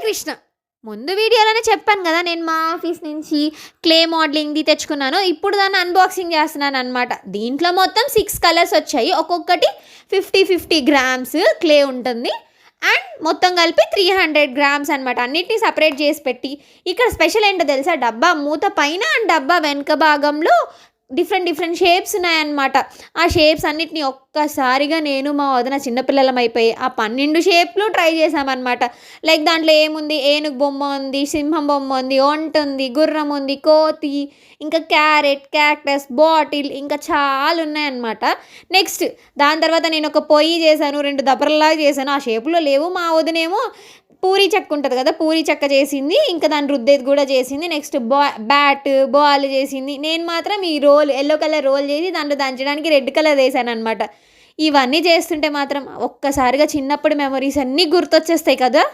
కృష్ణ. ముందు వీడియోలోనే చెప్పాను కదా, నేను మా ఆఫీస్ నుంచి క్లే మోడలింగ్ది తెచ్చుకున్నాను. ఇప్పుడు దాన్ని అన్బాక్సింగ్ చేస్తున్నాను అనమాట. దీంట్లో మొత్తం 6 కలర్స్ వచ్చాయి. ఒక్కొక్కటి 50 గ్రామ్స్ క్లే ఉంటుంది. అండ్ మొత్తం కలిపి 300 గ్రామ్స్ అనమాట. అన్నిటినీ సపరేట్ చేసి పెట్టి, ఇక్కడ స్పెషల్ ఏంటో తెలుసా, డబ్బా మూత పైన అండ్ డబ్బా వెనుక భాగంలో డిఫరెంట్ షేప్స్ ఉన్నాయన్నమాట. ఆ షేప్స్ అన్నిటిని ఒక్కసారిగా నేను మా వదిన చిన్నపిల్లలం అయిపోయి ఆ 12 షేప్లు ట్రై చేసామన్నమాట. లైక్ దాంట్లో ఏముంది, ఏనుగు బొమ్మ ఉంది, సింహం బొమ్మ ఉంది, ఒంట ఉంది, గుర్రం ఉంది, కోతి, ఇంకా క్యారెట్, క్యాక్టస్, బాటిల్, ఇంకా చాలా ఉన్నాయన్నమాట. నెక్స్ట్ దాని తర్వాత నేను ఒక పొయ్యి చేశాను, 2 దబరలాగా చేశాను. ఆ షేప్లో లేవు. మా వదినేమో పూరీ చెక్క ఉంటుంది కదా, పూరీ చెక్క చేసింది. ఇంకా దాన్ని రుద్దేది కూడా చేసింది. నెక్స్ట్ బ్యాట్ బాల్ చేసింది. నేను మాత్రం ఈ రోల్ ఎల్లో కలర్ రోల్ చేసి దాంట్లో దంచడానికి రెడ్ కలర్ వేసాను అనమాట. ఇవన్నీ చేస్తుంటే మాత్రం ఒక్కసారిగా చిన్నప్పుడు మెమరీస్ అన్నీ గుర్తొచ్చేస్తాయి కదా.